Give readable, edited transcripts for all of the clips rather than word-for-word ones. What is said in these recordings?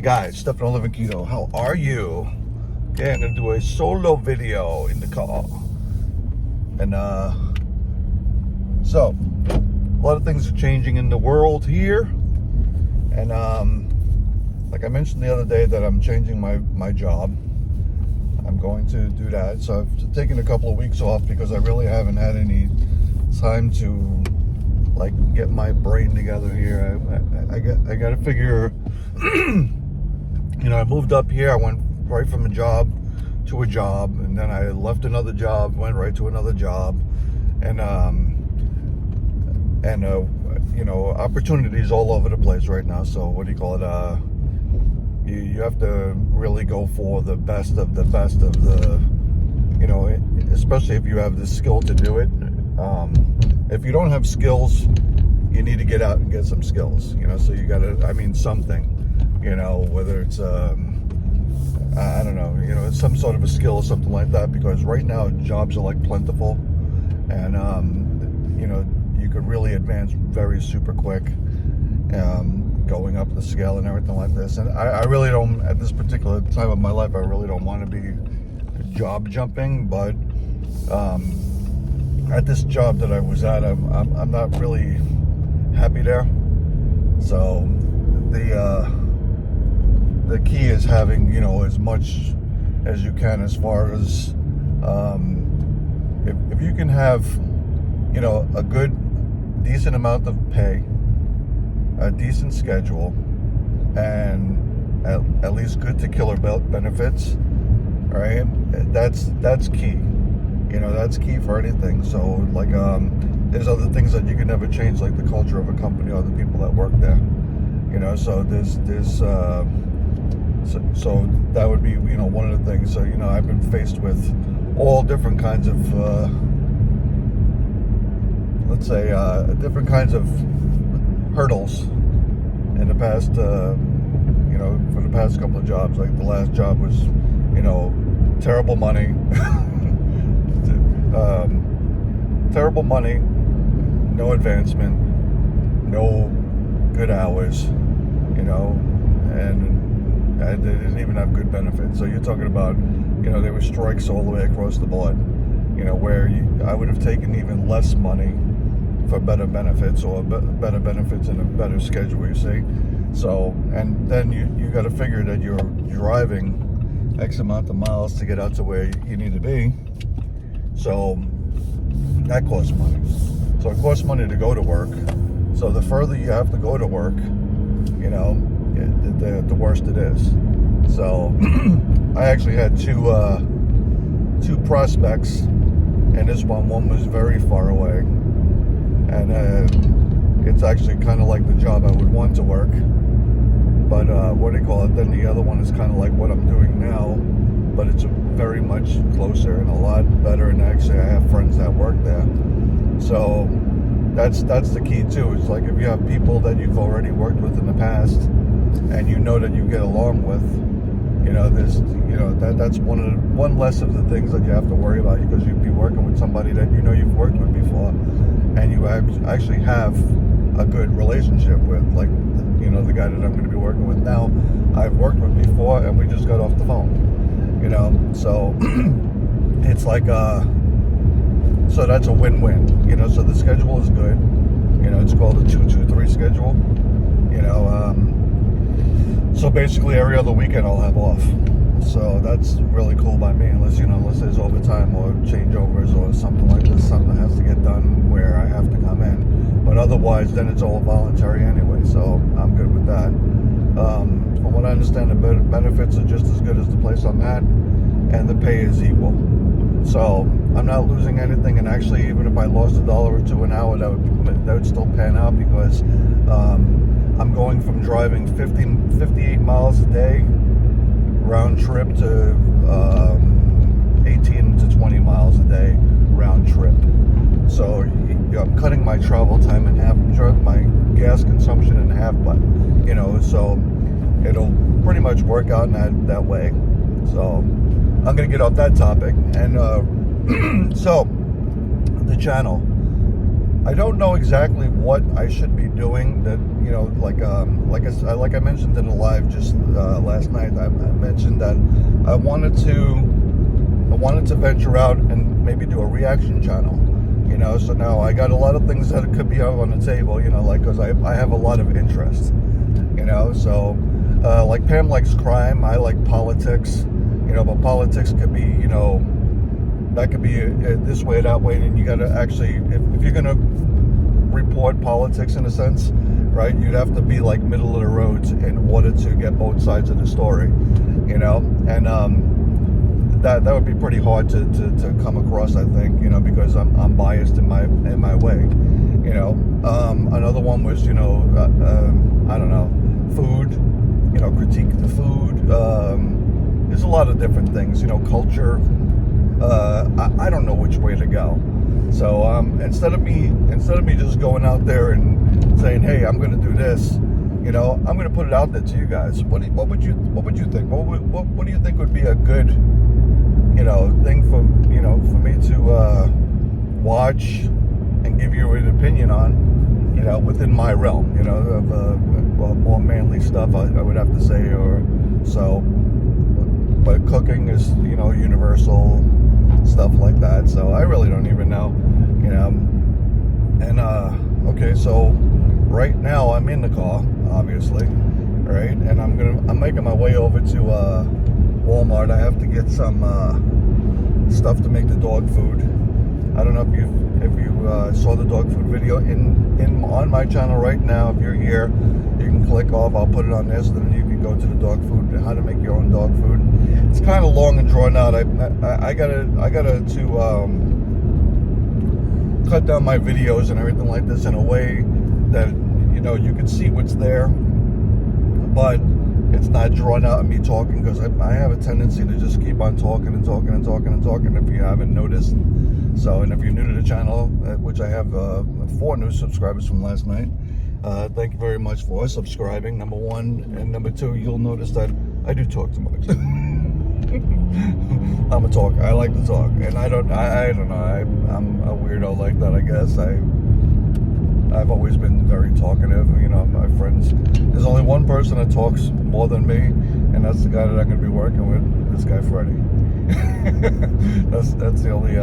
Hey guys, Stefano Living Keto, how are you? Okay, I'm gonna do a solo video in the car. And so a lot of things are changing in the world here. And like I mentioned the other day that I'm changing my job. I'm going to do that. So I've taken a couple of weeks off because I really haven't had any time to like get my brain together here. I got to figure. You know, I moved up here. I went right from a job to a job, and then I left another job, went right to another job, and you know, opportunities all over the place right now. So what do you call it? You have to really go for the best of the you know, especially if you have the skill to do it. If you don't have skills, you need to get out and get some skills, you know, so you gotta, I mean, something, you know, whether it's, I don't know, you know, it's some sort of a skill or something like that, because right now jobs are like plentiful, and, you know, you could really advance very super quick, going up the scale and everything like this. And I really don't, at this particular time of my life, I really don't want to be job jumping, but, at this job that I was at, I'm not really happy there. So the key is having, you know, as much as you can, as far as if you can have, you know, a good decent amount of pay, a decent schedule, and at least good to killer benefits, right? That's key. You know, that's key for anything. So like there's other things that you can never change, like the culture of a company or the people that work there, you know. So there's so that would be, you know, one of the things. So, you know, I've been faced with all different kinds of let's say different kinds of hurdles in the past, you know, for the past couple of jobs. Like the last job was, you know, terrible money. Terrible money, no advancement, no good hours, you know, and they didn't even have good benefits. So you're talking about, you know, there were strikes all the way across the board, you know, where I would have taken even less money for better benefits, or better benefits and a better schedule, you see. So, and then you got to figure that you're driving X amount of miles to get out to where you need to be. So that costs money. So it costs money to go to work. So the further you have to go to work, you know, the worse it is. So I actually had two prospects, and this one was very far away, and it's actually kind of like the job I would want to work. But what do you call it? Then the other one is kind of like what I'm doing now, but it's very much closer and a lot better. And actually, I have friends that work there. So that's the key too. It's like if you have people that you've already worked with in the past, and you know that you get along with, you know, there's, you know, that's one less of the things that you have to worry about, because you'd be working with somebody that you know you've worked with before, and you actually have a good relationship with. Like, you know, the guy that I'm going to be working with now, I've worked with before, and we just got off the phone. You know, so it's like so that's a win-win. You know, so the schedule is good. You know, it's called a 2-2-3 schedule. You know, so basically every other weekend I'll have off. So that's really cool by me, unless there's overtime or changeovers or something like this, something that has to get done where I have to come in. But otherwise, then it's all voluntary anyway. So I'm good with that. From what I understand, the benefits are just as good as the place I'm at, and the pay is equal. So I'm not losing anything, and actually, even if I lost $1 or $2 an hour, that would still pan out, because I'm going from driving 58 miles a day round trip to 18 to 20 miles a day round trip. So I'm cutting my travel time in half, my gas consumption in half, but, you know, so it'll pretty much work out in that way. So I'm going to get off that topic. And so the channel, I don't know exactly what I should be doing. That, you know, like I mentioned in the live just last night. I mentioned that I wanted to venture out and maybe do a reaction channel. You know, so now I got a lot of things that could be out on the table. You know, like because I have a lot of interest. You know, so like Pam likes crime. I like politics. You know, but politics could be, you know, that could be this way, that way, and you got to actually, if you're going to report politics in a sense, right, you'd have to be like middle of the road in order to get both sides of the story, you know, and that would be pretty hard to come across, I think, you know, because I'm biased in my way, you know. Another one was, you know, I don't know, food, you know, critique the food. There's a lot of different things, you know, culture. I don't know which way to go. So instead of me just going out there and saying, hey, I'm going to do this, you know, I'm going to put it out there to you guys. What would you think? What do you think would be a good, you know, thing for me to watch and give you an opinion on, you know, within my realm, you know, of more manly stuff, I would have to say, or so. But cooking is, you know, universal, stuff like that. So I really don't even know, you know. And okay, so right now I'm in the car, obviously, right? And I'm making my way over to Walmart. I have to get some stuff to make the dog food. I don't know if you saw the dog food video on my channel right now. If you're here, you can click off. I'll put it on this, then you can go to the dog food, how to make your own dog food. It's kind of long and drawn out. I gotta cut down my videos and everything like this in a way that, you know, you can see what's there, but it's not drawn out of me talking, because I have a tendency to just keep on talking and talking and talking and talking, if you haven't noticed. So, and if you're new to the channel, which I have 4 new subscribers from last night, thank you very much for subscribing, number 1. And number 2, you'll notice that I do talk too much. I'm a talker. I like to talk, and I don't know. I'm a weirdo like that, I guess. I've always been very talkative. You know, my friends. There's only one person that talks more than me, and that's the guy that I'm going to be working with. This guy, Freddie. that's the only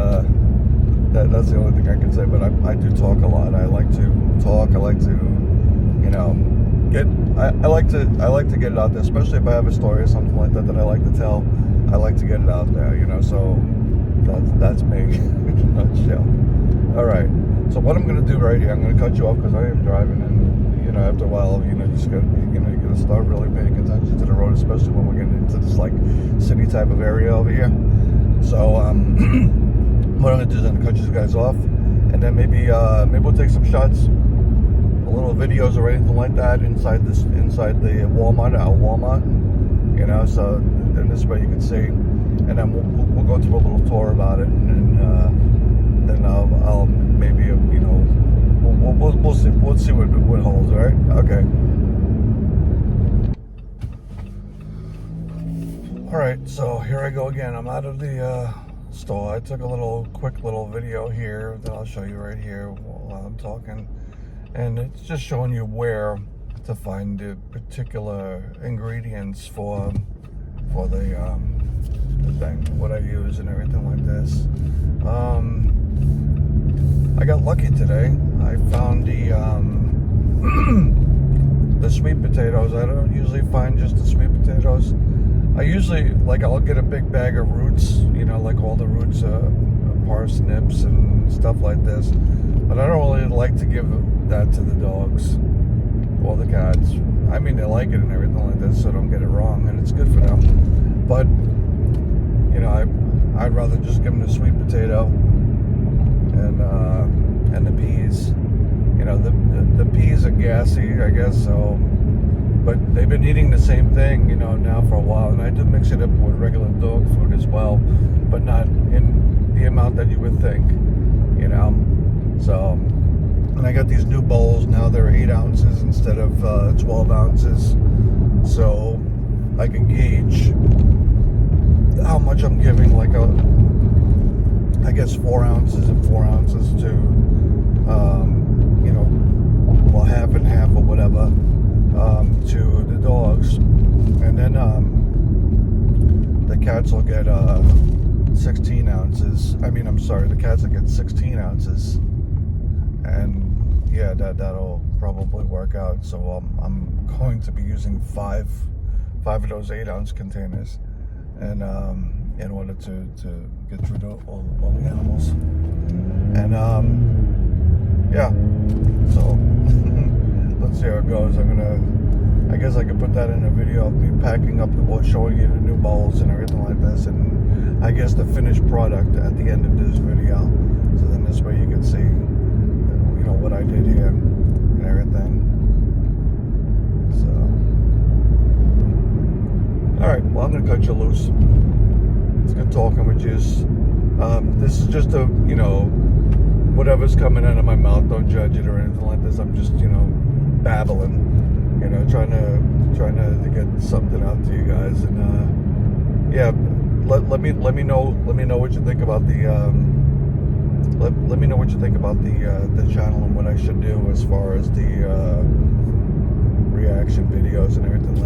that's the only thing I can say. But I do talk a lot. I like to talk. I like to, you know, I like to get it out there, especially if I have a story or something like that I like to tell. I like to get it out there, you know. So that's me in a nutshell. All right. So what I'm going to do right here, I'm going to cut you off because I am driving, and, you know, after a while, you know, you're going to start really paying attention to the road, especially when we're getting into this like city type of area over here. So what I'm going to do is I'm going to cut you guys off, and then maybe we'll take some shots, little videos or anything like that inside the Walmart, our Walmart, you know. So then this way you can see, and then we'll go through a little tour about it, and then I'll maybe, you know, we'll see what holds. All right, okay. All right, so here I go again. I'm out of the store. I took a quick little video here that I'll show you right here while I'm talking. And it's just showing you where to find the particular ingredients for the thing, what I use and everything like this. I got lucky today. I found the sweet potatoes. I don't usually find just the sweet potatoes. I usually, like, I'll get a big bag of roots, you know, like all the roots, parsnips and stuff like this. But I don't really like to give that to the dogs or the cats. I mean, they like it and everything like this, so don't get it wrong, and it's good for them. But, you know, I'd rather just give them the sweet potato and the peas. You know, the peas are gassy, I guess, so. But they've been eating the same thing, you know, now for a while, and I do mix it up with regular dog food as well, but not in the amount that you would think, you know. So, and I got these new bowls now. They're 8 ounces instead of 12 ounces, so I can gauge how much I'm giving, like I guess 4 ounces and 4 ounces to you know, well, half and half or whatever, to the dogs, and then the cats will get 16 ounces. I'm sorry, the cats will get 16 ounces, and yeah, that'll probably work out. So I'm going to be using five of those 8-ounce containers, and in order to get through all the animals, and yeah. So let's see how it goes. I guess I could put that in a video of me packing up showing you the new bowls and everything like this, and I guess the finished product at the end of this video. So then this way you can see, you know, what I did here and everything. So, all right. Well, I'm gonna cut you loose. It's good talking with you. This is just a, you know, whatever's coming out of my mouth. Don't judge it or anything like this. I'm just, you know, babbling. You know, trying to get something out to you guys, and yeah, let me know what you think about the let me know what you think about the channel and what I should do as far as the reaction videos and everything